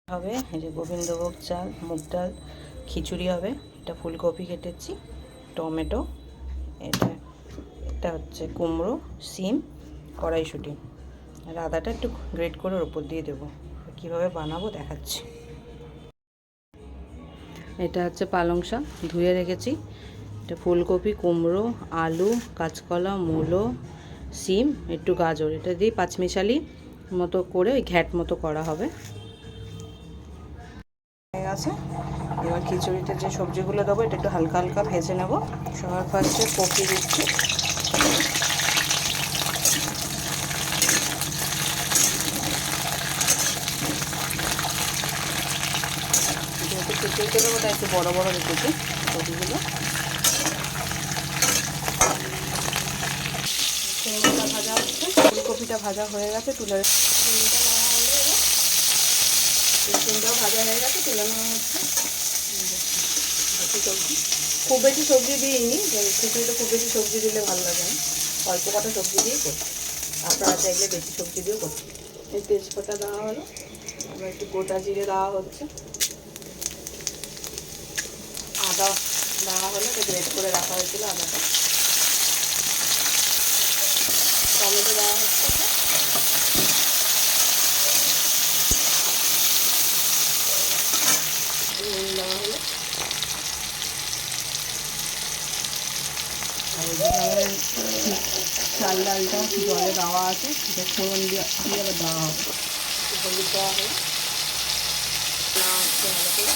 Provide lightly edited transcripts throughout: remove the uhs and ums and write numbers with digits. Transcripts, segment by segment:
হবে এই যে গোবিন্দভোগ চাল, মুগ ডাল, খিচুড়ি হবে। এটা ফুলকপি কেটেছি, টমেটো, এটা এটা হচ্ছে কুমড়ো, সিম, কড়াইশুঁটি আর আদাটা একটু গ্রেট করে ওর উপর দিয়ে দেবো। কীভাবে বানাবো দেখাচ্ছি। এটা হচ্ছে পালং শাক, ধুয়ে রেখেছি। এটা ফুলকপি, কুমড়ো, আলু, কাঁচকলা, মূলো, সিম, একটু গাজর, এটা দিয়ে পাঁচমিশালি মতো করে ওই ঘ্যাট মতো করা হবে। হয়ে গেছে। এবার খিচুড়িতে যে সবজিগুলো দেবো এটা একটু হালকা হালকা ভেজে নেব। সবার ফার্স্টে কপি দিচ্ছি, যেহেতু খিচুড়িতে দেবো তাই একটু বড়ো বড়ো রেখেছি কপিগুলো। সিমটা ভাজা হচ্ছে, ফুলকপিটা ভাজা হয়ে গেছে, তুলে সিমটাও ভাজা হয়ে গেছে, তুলে নেওয়া হচ্ছে। সবজি খুব বেশি সবজি দিইনি, খিচুড়িতে খুব বেশি সবজি দিলে ভালো লাগে না, অল্প কটা সবজি দিয়েই করছি। আপনারা চাইলে বেশি সবজি দিয়েও করছি। এই তেজপাতা দেওয়া হলো, আবার একটু গোটা জিরে দেওয়া হচ্ছে, আদা দেওয়া হলো, এটা গ্রেট করে রাখা হয়েছিল আদাটা, টমেটো দেওয়া হচ্ছে, নুন দেওয়া হলো। আর এদিকে চাল ডালটা জলে দেওয়া আছে, সেটা ফোড়ন দিয়ে আবার দেওয়া হবে, হলুদ দেওয়া হলো, দেওয়া হচ্ছে ভালো করে,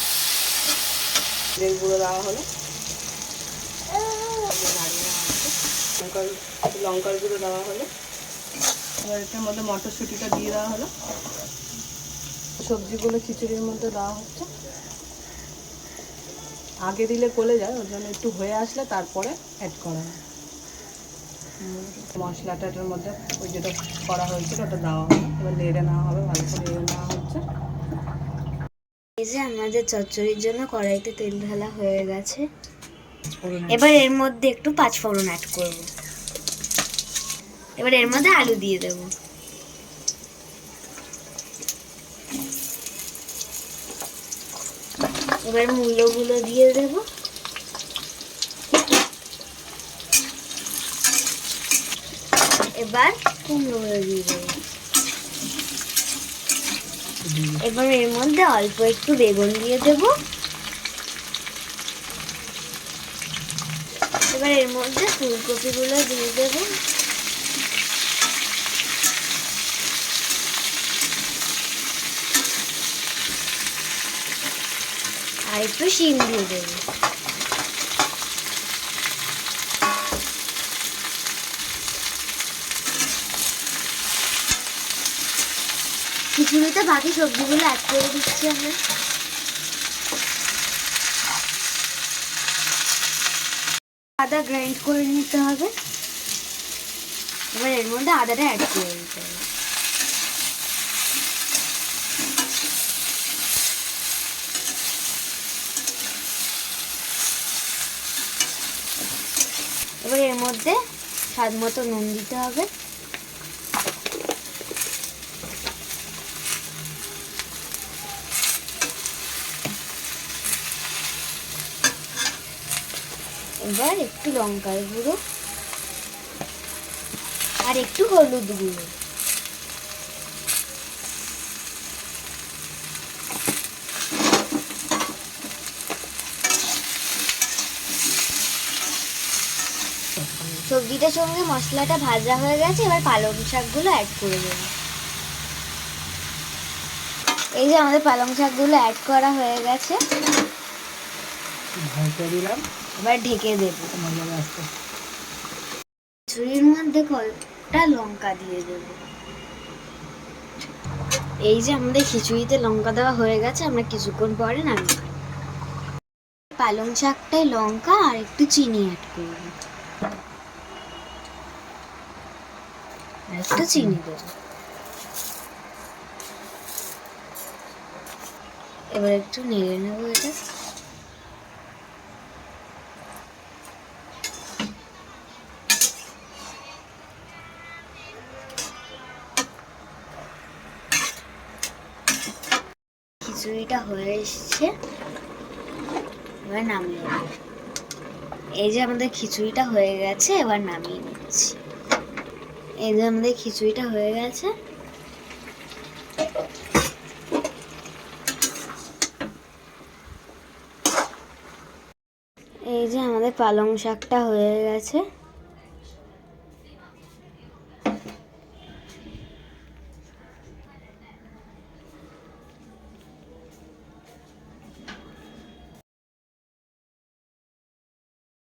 জিরের গুঁড়ো দেওয়া হলো, নাড়িয়ে নেওয়া হচ্ছে, লঙ্কার গুঁড়ো দেওয়া হলো। এবার এটার মধ্যে মটরশুঁটিটা দিয়ে দেওয়া হলো, সবজিগুলো খিচুড়ির মধ্যে দেওয়া হচ্ছে। আগে দিলে গলে যায়, ওর জন্য একটু হয়ে আসলে তারপরে অ্যাড করা হয়। মশলাটার মধ্যে ওই যেটা করা হয়েছিল ওটা দেওয়া হবে, এবার নেড়ে নেওয়া হবে, ভালো করে নেড়ে নেওয়া হচ্ছে। এই যে আমাদের চচ্চড়ির জন্য কড়াইতে তেল ঢালা হয়ে গেছে, এবার এর মধ্যে একটু পাঁচফোড়ন অ্যাড করব। এবার এর মধ্যে আলু দিয়ে দেব। এবার মূলোগুলো দিয়ে দেব, এবার কুমড়োগুলো দিয়ে দেব। এবার এর মধ্যে অল্প একটু বেগুন দিয়ে দেব। এবার এর মধ্যে ফুলকপিগুলো দিয়ে দেব। আর একটু শিম দিয়ে দেব। খিচুড়িতে বাকি সবজিগুলো অ্যাড করে দিচ্ছি আমরা। আদা গ্রাইন্ড করে নিতে হবে, এবার এর মধ্যে আদাটা অ্যাড করে দিতে হবে। এবার এর মধ্যে স্বাদ মতো নুন দিতে হবে। এবার একটু লঙ্কার গুঁড়ো আর একটু হলুদ গুঁড়ো। সবজিটার সঙ্গে মশলাটা ভাজা হয়ে গেছে, এবার পালং শাকগুলো অ্যাড করে দেবো। এই যে আমাদের পালং শাকগুলো অ্যাড করা হয়ে গেছে, এবার ঢেকে দেবো। খিচুড়ির মধ্যে কয়েকটা লঙ্কা দিয়ে দেবো। এই যে আমাদের খিচুড়িতে লঙ্কা দেওয়া হয়ে গেছে, আমরা কিছুক্ষণ পরে নামিয়ে পালং শাকটায় লঙ্কা আর একটু চিনি অ্যাড করব, একটু চিনি দেবো। এবার একটু নেড়ে নেবো এটা। খিচুড়িটা হয়ে এসছে, এবার নামিয়ে নেব। এই যে আমাদের খিচুড়িটা হয়ে গেছে, এবার নামিয়ে নিচ্ছি। এই যে আমাদের খিচুড়িটা হয়ে গেছে। এই যে আমাদের পালং শাকটা হয়ে গেছে।